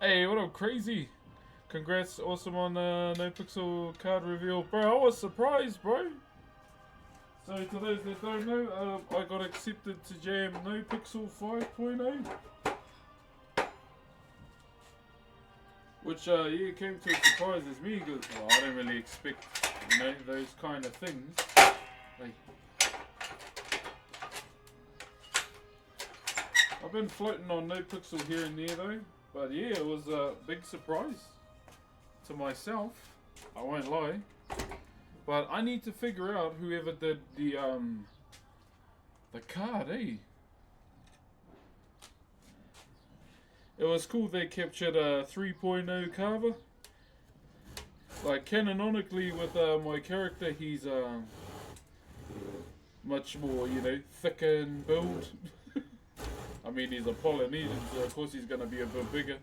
Hey, what up, crazy? Congrats, awesome on the Nopixel card reveal. Bro, I was surprised, bro. So, to those that don't know, I got accepted to jam Nopixel 5.0. Which, yeah, came to a surprise as me, because I don't really expect, those kind of things. Like, I've been floating on Nopixel here and there, though. But yeah, it was a big surprise to myself. I won't lie. But I need to figure out whoever did the card, eh? It was cool they captured a 3.0 carver. Like canonically with my character, he's much more, thicker in build. I mean, he's a Polynesian, so of course he's gonna be a bit bigger.